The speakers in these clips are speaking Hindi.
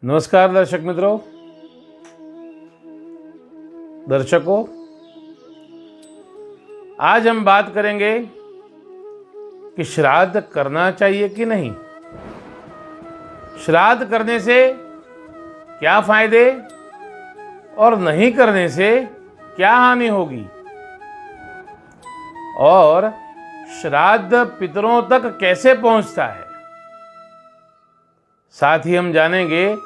नमस्कार दर्शकों, आज हम बात करेंगे कि श्राद्ध करना चाहिए कि नहीं। श्राद्ध करने से क्या फायदे और नहीं करने से क्या हानि होगी, और श्राद्ध पितरों तक कैसे पहुंचता है। साथ ही हम जानेंगे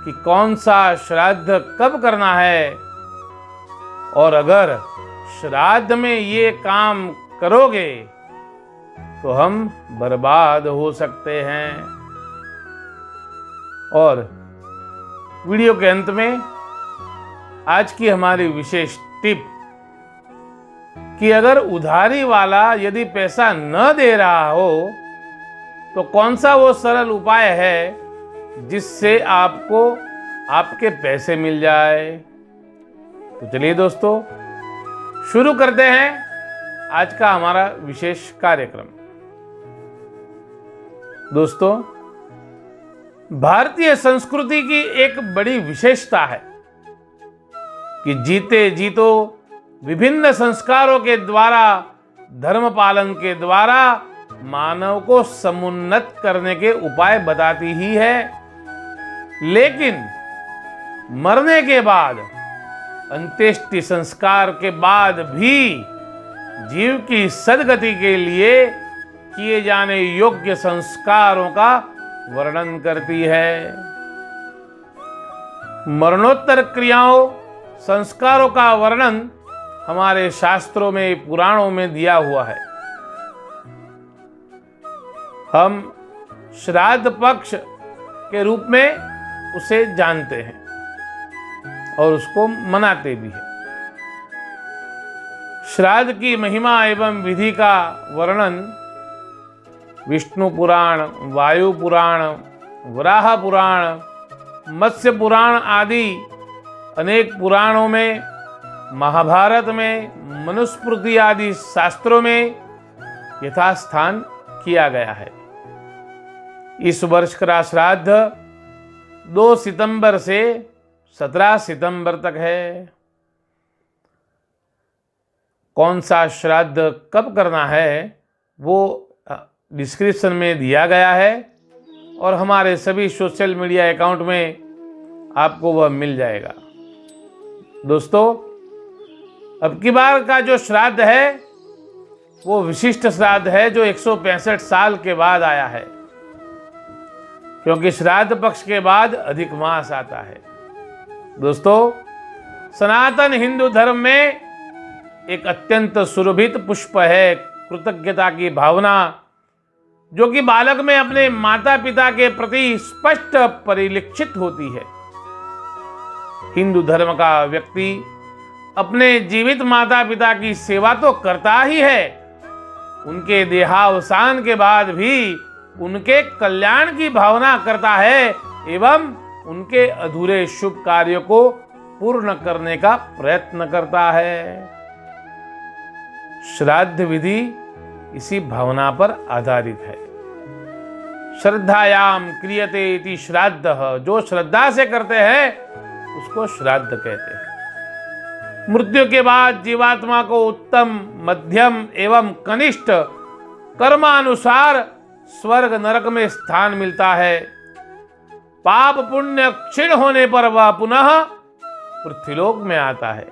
कि कौन सा श्राद्ध कब करना है, और अगर श्राद्ध में ये काम करोगे तो हम बर्बाद हो सकते हैं। और वीडियो के अंत में आज की हमारी विशेष टिप कि अगर उधारी वाला यदि पैसा न दे रहा हो तो कौन सा वो सरल उपाय है जिससे आपको आपके पैसे मिल जाए। तो चलिए दोस्तों, शुरू करते हैं आज का हमारा विशेष कार्यक्रम। दोस्तों, भारतीय संस्कृति की एक बड़ी विशेषता है कि जीते जीतो विभिन्न संस्कारों के द्वारा, धर्म पालन के द्वारा मानव को समुन्नत करने के उपाय बताती ही है, लेकिन मरने के बाद, अंत्येष्टि संस्कार के बाद भी जीव की सद्गति के लिए किए जाने योग्य संस्कारों का वर्णन करती है। मरणोत्तर क्रियाओं, संस्कारों का वर्णन हमारे शास्त्रों में, पुराणों में दिया हुआ है। हम श्राद्ध पक्ष के रूप में उसे जानते हैं और उसको मनाते भी हैं। श्राद्ध की महिमा एवं विधि का वर्णन विष्णु पुराण, वायु पुराण, वराह पुराण, मत्स्य पुराण आदि अनेक पुराणों में, महाभारत में, मनुस्मृति आदि शास्त्रों में यथास्थान किया गया है। इस वर्ष का श्राद्ध 2 सितंबर से 17 सितंबर तक है। कौन सा श्राद्ध कब करना है वो डिस्क्रिप्शन में दिया गया है, और हमारे सभी सोशल मीडिया अकाउंट में आपको वह मिल जाएगा। दोस्तों, अब की बार का जो श्राद्ध है वो विशिष्ट श्राद्ध है जो 165 साल के बाद आया है, क्योंकि श्राद्ध पक्ष के बाद अधिक मास आता है। दोस्तों, सनातन हिंदू धर्म में एक अत्यंत सुरभित पुष्प है कृतज्ञता की भावना, जो कि बालक में अपने माता पिता के प्रति स्पष्ट परिलक्षित होती है। हिंदू धर्म का व्यक्ति अपने जीवित माता पिता की सेवा तो करता ही है, उनके देहावसान के बाद भी उनके कल्याण की भावना करता है एवं उनके अधूरे शुभ कार्यों को पूर्ण करने का प्रयत्न करता है। श्राद्ध विधि इसी भावना पर आधारित है। श्रद्धायाम क्रियते इति श्राद्धः, जो श्रद्धा से करते हैं उसको श्राद्ध कहते हैं। मृत्यु के बाद जीवात्मा को उत्तम, मध्यम एवं कनिष्ठ कर्मानुसार स्वर्ग नरक में स्थान मिलता है। पाप पुण्य क्षीण होने पर वह पुनः पृथ्वीलोक में आता है।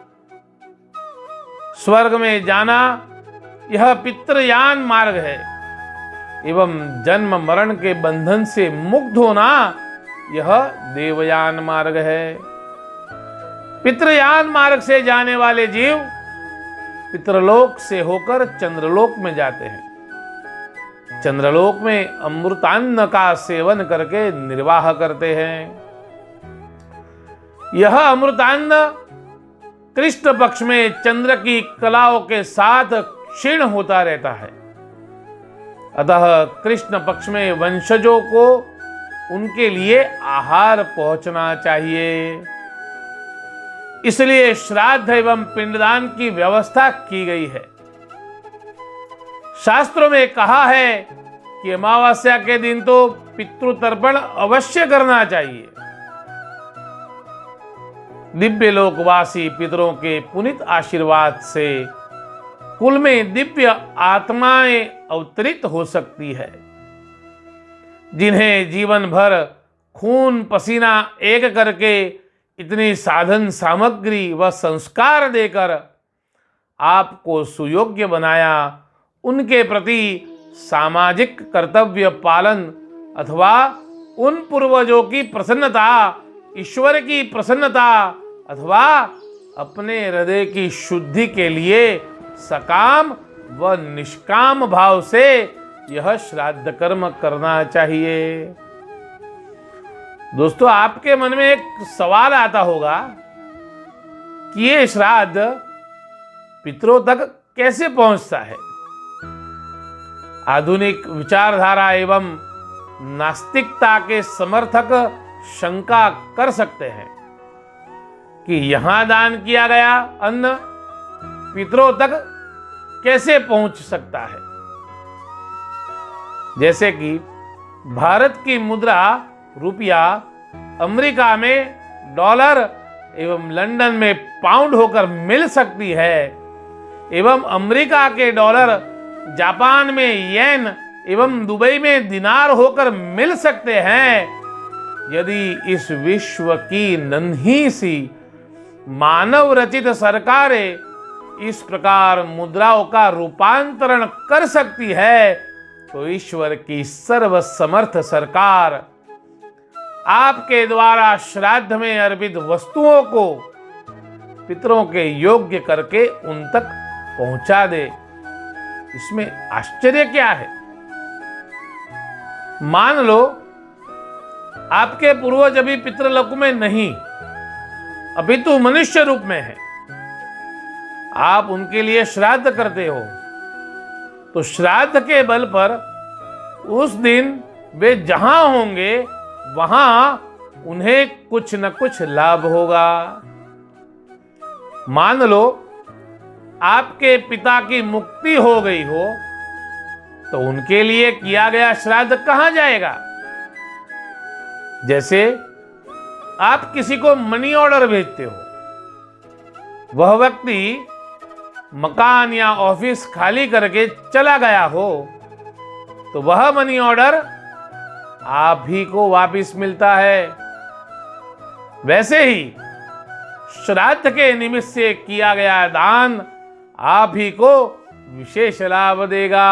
स्वर्ग में जाना यह पितृयान मार्ग है, एवं जन्म मरण के बंधन से मुक्त होना यह देवयान मार्ग है। पितृयान मार्ग से जाने वाले जीव पितृलोक से होकर चंद्रलोक में जाते हैं। चंद्रलोक में अमृतान्न का सेवन करके निर्वाह करते हैं। यह अमृतान्न कृष्ण पक्ष में चंद्र की कलाओं के साथ क्षीण होता रहता है। अतः कृष्ण पक्ष में वंशजों को उनके लिए आहार पहुंचना चाहिए। इसलिए श्राद्ध एवं पिंडदान की व्यवस्था की गई है। शास्त्रों में कहा है कि अमावस्या के दिन तो पितृतर्पण अवश्य करना चाहिए, दिव्य लोकवासी पितरों के पुनीत आशीर्वाद से कुल में दिव्य आत्माएं अवतरित हो सकती है, जिन्हें जीवन भर खून पसीना एक करके इतनी साधन सामग्री व संस्कार देकर आपको सुयोग्य बनाया, उनके प्रति सामाजिक कर्तव्य पालन अथवा उन पूर्वजों की प्रसन्नता, ईश्वर की प्रसन्नता अथवा अपने हृदय की शुद्धि के लिए सकाम व निष्काम भाव से यह श्राद्ध कर्म करना चाहिए। दोस्तों, आपके मन में एक सवाल आता होगा कि ये श्राद्ध पितरों तक कैसे पहुंचता है। आधुनिक विचारधारा एवं नास्तिकता के समर्थक शंका कर सकते हैं कि यहां दान किया गया अन्न पितरों तक कैसे पहुंच सकता है। जैसे कि भारत की मुद्रा रुपया अमेरिका में डॉलर एवं लंदन में पाउंड होकर मिल सकती है, एवं अमेरिका के डॉलर जापान में येन एवं दुबई में दिनार होकर मिल सकते हैं। यदि इस विश्व की नन्ही सी मानव रचित सरकारें इस प्रकार मुद्राओं का रूपांतरण कर सकती है, तो ईश्वर की सर्वसमर्थ सरकार आपके द्वारा श्राद्ध में अर्पित वस्तुओं को पितरों के योग्य करके उन तक पहुंचा दे। इसमें आश्चर्य क्या है। मान लो आपके पूर्वज अभी पितृलोक में नहीं, अभी तो मनुष्य रूप में है, आप उनके लिए श्राद्ध करते हो, तो श्राद्ध के बल पर उस दिन वे जहां होंगे वहां उन्हें कुछ न कुछ लाभ होगा। मान लो आपके पिता की मुक्ति हो गई हो, तो उनके लिए किया गया श्राद्ध कहां जाएगा। जैसे आप किसी को मनी ऑर्डर भेजते हो, वह व्यक्ति मकान या ऑफिस खाली करके चला गया हो, तो वह मनी ऑर्डर आप ही को वापस मिलता है। वैसे ही श्राद्ध के निमित्त से किया गया दान आप ही को विशेष लाभ देगा।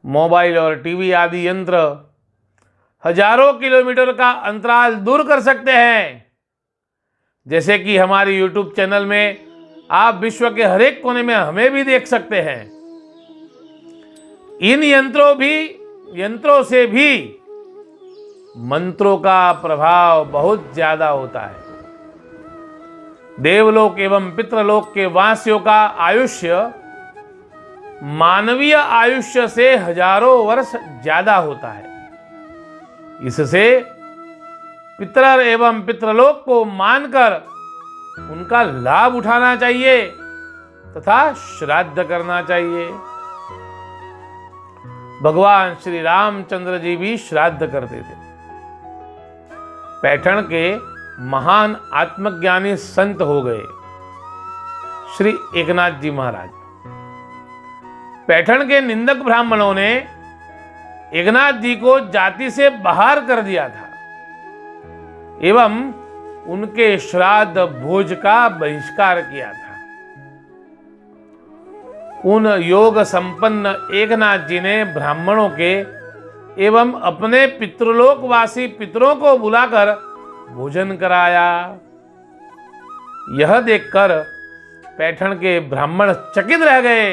मोबाइल और टीवी आदि यंत्र हजारों किलोमीटर का अंतराल दूर कर सकते हैं। जैसे कि हमारे YouTube चैनल में आप विश्व के हर एक कोने में हमें भी देख सकते हैं। इन यंत्रों से भी मंत्रों का प्रभाव बहुत ज्यादा होता है। देवलोक एवं पितृलोक के वासियों का आयुष्य मानवीय आयुष्य से हजारों वर्ष ज्यादा होता है। इससे पितर एवं पितृलोक को मानकर उनका लाभ उठाना चाहिए तथा श्राद्ध करना चाहिए। भगवान श्री रामचंद्र जी भी श्राद्ध करते थे। पैठण के महान आत्मज्ञानी संत हो गए श्री एकनाथ जी महाराज। पैठण के निंदक ब्राह्मणों ने एकनाथ जी को जाति से बाहर कर दिया था एवं उनके श्राद्ध भोज का बहिष्कार किया था। उन योग संपन्न एकनाथ जी ने ब्राह्मणों के एवं अपने पितृलोकवासी पितरों को बुलाकर भोजन कराया। यह देखकर पैठण के ब्राह्मण चकित रह गए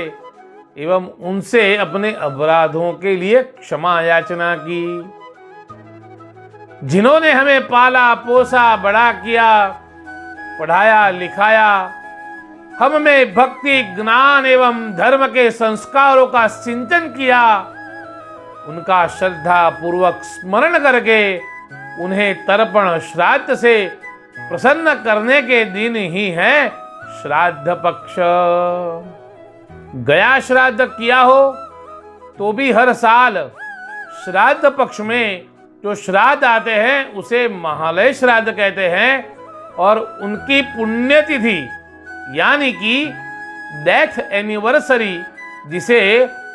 एवं उनसे अपने अपराधों के लिए क्षमा याचना की। जिन्होंने हमें पाला पोसा बड़ा किया, पढ़ाया लिखाया, हम में भक्ति ज्ञान एवं धर्म के संस्कारों का सिंचन किया, उनका श्रद्धा पूर्वक स्मरण करके उन्हें तर्पण श्राद्ध से प्रसन्न करने के दिन ही है श्राद्ध पक्ष। गया श्राद्ध किया हो तो भी हर साल श्राद्ध पक्ष में जो श्राद्ध आते हैं उसे महालय श्राद्ध कहते हैं, और उनकी पुण्यतिथि यानी कि डेथ एनिवर्सरी, जिसे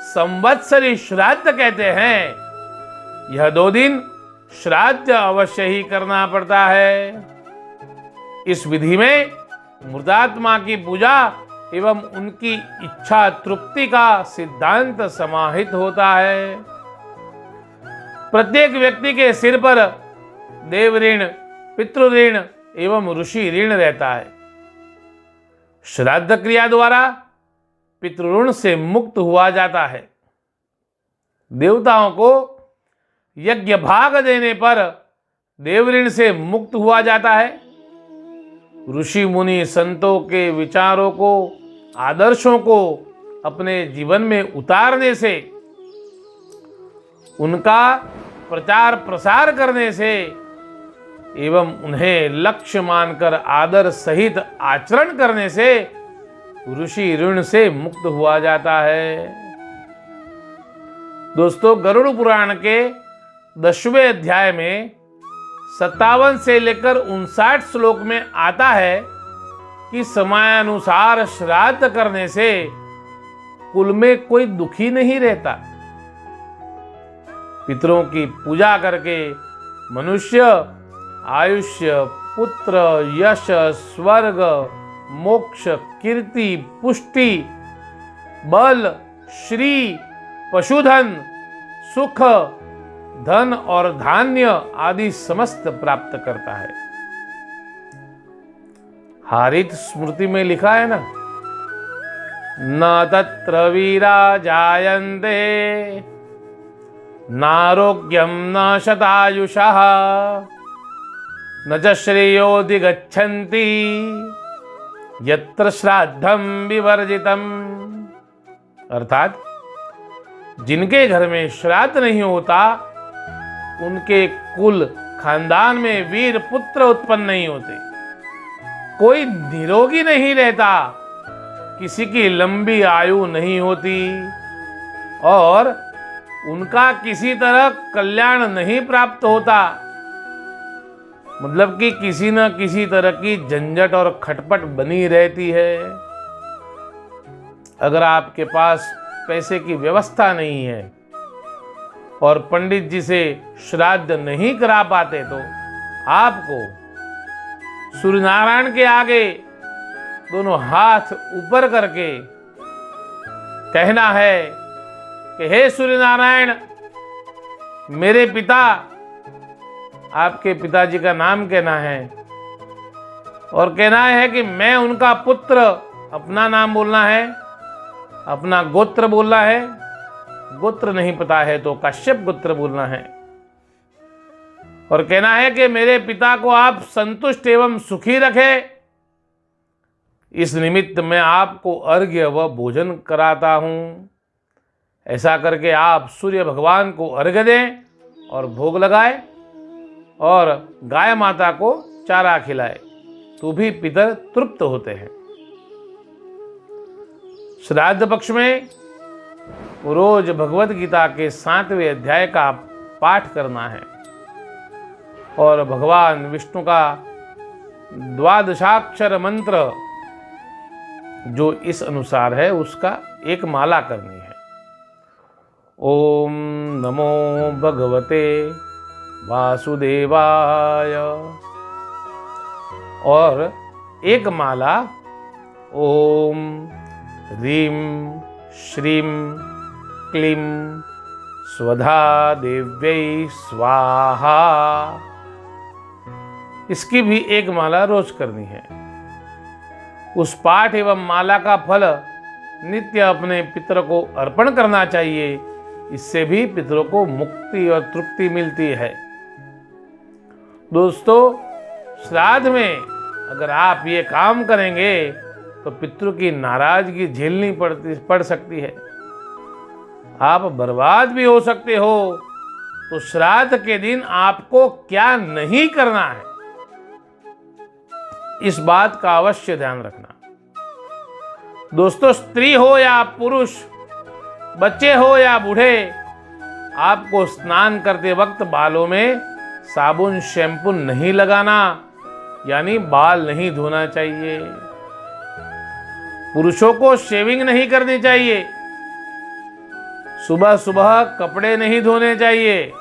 संवत्सरी श्राद्ध कहते हैं, यह 2 दिन श्राद्ध अवश्य ही करना पड़ता है। इस विधि में मृतात्मा की पूजा एवं उनकी इच्छा तृप्ति का सिद्धांत समाहित होता है। प्रत्येक व्यक्ति के सिर पर देव ऋण, पितृ ऋण एवं ऋषि ऋण रहता है। श्राद्ध क्रिया द्वारा पितृऋण से मुक्त हुआ जाता है। देवताओं को यज्ञ भाग देने पर देव ऋण से मुक्त हुआ जाता है। ऋषि मुनि संतों के विचारों को, आदर्शों को अपने जीवन में उतारने से, उनका प्रचार प्रसार करने से एवं उन्हें लक्ष्य मानकर आदर सहित आचरण करने से ऋषि ऋण से मुक्त हुआ जाता है। दोस्तों, गरुड़ पुराण के 10वें अध्याय में 57 से लेकर 59 श्लोक में आता है कि समयानुसार श्राद्ध करने से कुल में कोई दुखी नहीं रहता। पितरों की पूजा करके मनुष्य आयुष्य, पुत्र, यश, स्वर्ग, मोक्ष, कीर्ति, पुष्टि, बल, श्री, पशुधन, सुख, धन और धान्य आदि समस्त प्राप्त करता है। हारित स्मृति में लिखा है ना, न तत्र वीरा जायन्ते नारोग्यम न शतायुषः न च श्रेयोऽधिगच्छन्ति यत्र श्राद्धम विवर्जितम। अर्थात जिनके घर में श्राद्ध नहीं होता उनके कुल खानदान में वीर पुत्र उत्पन्न नहीं होते, कोई निरोगी नहीं रहता, किसी की लंबी आयु नहीं होती और उनका किसी तरह कल्याण नहीं प्राप्त होता। मतलब कि किसी न किसी तरह की झंझट और खटपट बनी रहती है। अगर आपके पास पैसे की व्यवस्था नहीं है और पंडित जी से श्राद्ध नहीं करा पाते तो आपको सूर्य नारायण के आगे दोनों हाथ ऊपर करके कहना है कि हे सूर्य नारायण, मेरे पिता, आपके पिताजी का नाम कहना है और कहना है कि मैं उनका पुत्र, अपना नाम बोलना है, अपना गोत्र बोलना है, गोत्र नहीं पता है तो कश्यप गोत्र बोलना है, और कहना है कि मेरे पिता को आप संतुष्ट एवं सुखी रखें, इस निमित्त मैं आपको अर्घ्य व भोजन कराता हूं। ऐसा करके आप सूर्य भगवान को अर्घ्य दें और भोग लगाए और गाय माता को चारा खिलाए, तो भी पितर तृप्त होते हैं। श्राद्ध पक्ष में रोज भगवत गीता के 7वें अध्याय का पाठ करना है और भगवान विष्णु का 12 मंत्र जो इस अनुसार है उसका एक माला करनी है। ओम नमो भगवते वासुदेवाय, और एक माला ओम ह्रीं श्रीं क्लीं स्वधा देव्यै स्वाहा, इसकी भी एक माला रोज करनी है। उस पाठ एवं माला का फल नित्य अपने पितर को अर्पण करना चाहिए, इससे भी पितरों को मुक्ति और तृप्ति मिलती है। दोस्तों, श्राद्ध में अगर आप ये काम करेंगे तो पितरों की नाराजगी झेलनी पड़ सकती है, आप बर्बाद भी हो सकते हो। तो श्राद्ध के दिन आपको क्या नहीं करना है, इस बात का अवश्य ध्यान रखना। दोस्तों, स्त्री हो या पुरुष, बच्चे हो या बूढ़े, आपको स्नान करते वक्त बालों में साबुन शैम्पू नहीं लगाना, यानी बाल नहीं धोना चाहिए। पुरुषों को शेविंग नहीं करनी चाहिए। सुबह सुबह कपड़े नहीं धोने चाहिए।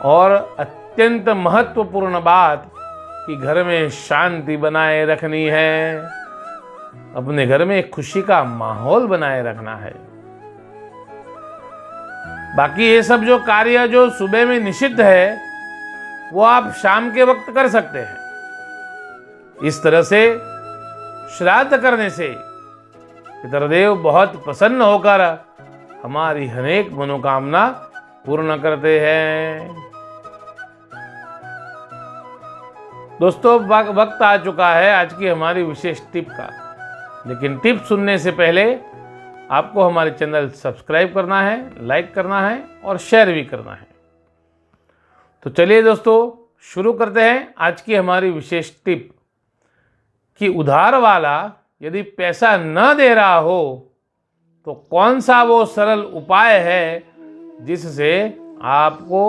और अत्यंत महत्वपूर्ण बात कि घर में शांति बनाए रखनी है। अपने घर में खुशी का माहौल बनाए रखना है। बाकी ये सब जो कार्य जो सुबह में निषिद्ध है वो आप शाम के वक्त कर सकते हैं। इस तरह से श्राद्ध करने से पितृदेव बहुत प्रसन्न होकर हमारी अनेक मनोकामना पूर्ण करते हैं। दोस्तों, वक्त आ चुका है आज की हमारी विशेष टिप का, लेकिन टिप सुनने से पहले आपको हमारे चैनल सब्सक्राइब करना है, लाइक करना है और शेयर भी करना है। तो चलिए दोस्तों, शुरू करते हैं आज की हमारी विशेष टिप कि उधार वाला यदि पैसा न दे रहा हो तो कौन सा वो सरल उपाय है जिससे आपको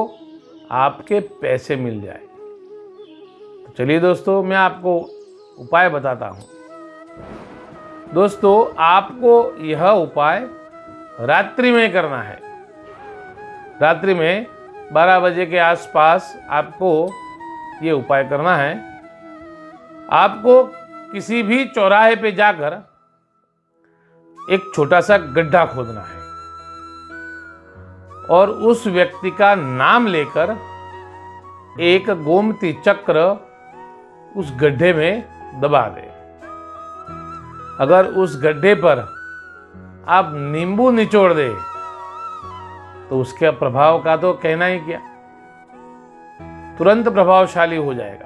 आपके पैसे मिल जाए। तो चलिए दोस्तों, मैं आपको उपाय बताता हूँ। दोस्तों, आपको यह उपाय रात्रि में करना है। रात्रि में 12 बजे के आसपास आपको ये उपाय करना है। आपको किसी भी चौराहे पे जाकर एक छोटा सा गड्ढा खोदना है और उस व्यक्ति का नाम लेकर एक गोमती चक्र उस गड्ढे में दबा दें। अगर उस गड्ढे पर आप नींबू निचोड़ दें तो उसके प्रभाव का तो कहना ही क्या, तुरंत प्रभावशाली हो जाएगा।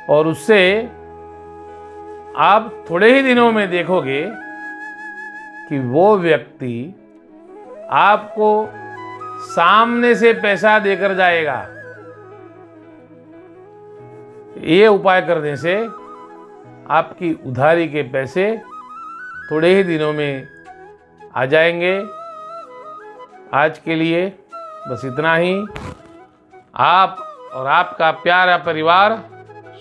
और उससे आप थोड़े ही दिनों में देखोगे कि वो व्यक्ति आपको सामने से पैसा देकर जाएगा। ये उपाय करने से आपकी उधारी के पैसे थोड़े ही दिनों में आ जाएंगे। आज के लिए बस इतना ही। आप और आपका प्यारा परिवार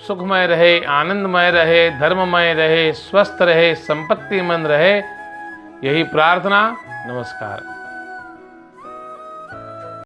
सुखमय रहे, आनंदमय रहे, धर्ममय रहे, स्वस्थ रहे, संपत्तिमंद रहे, यही प्रार्थना। नमस्कार।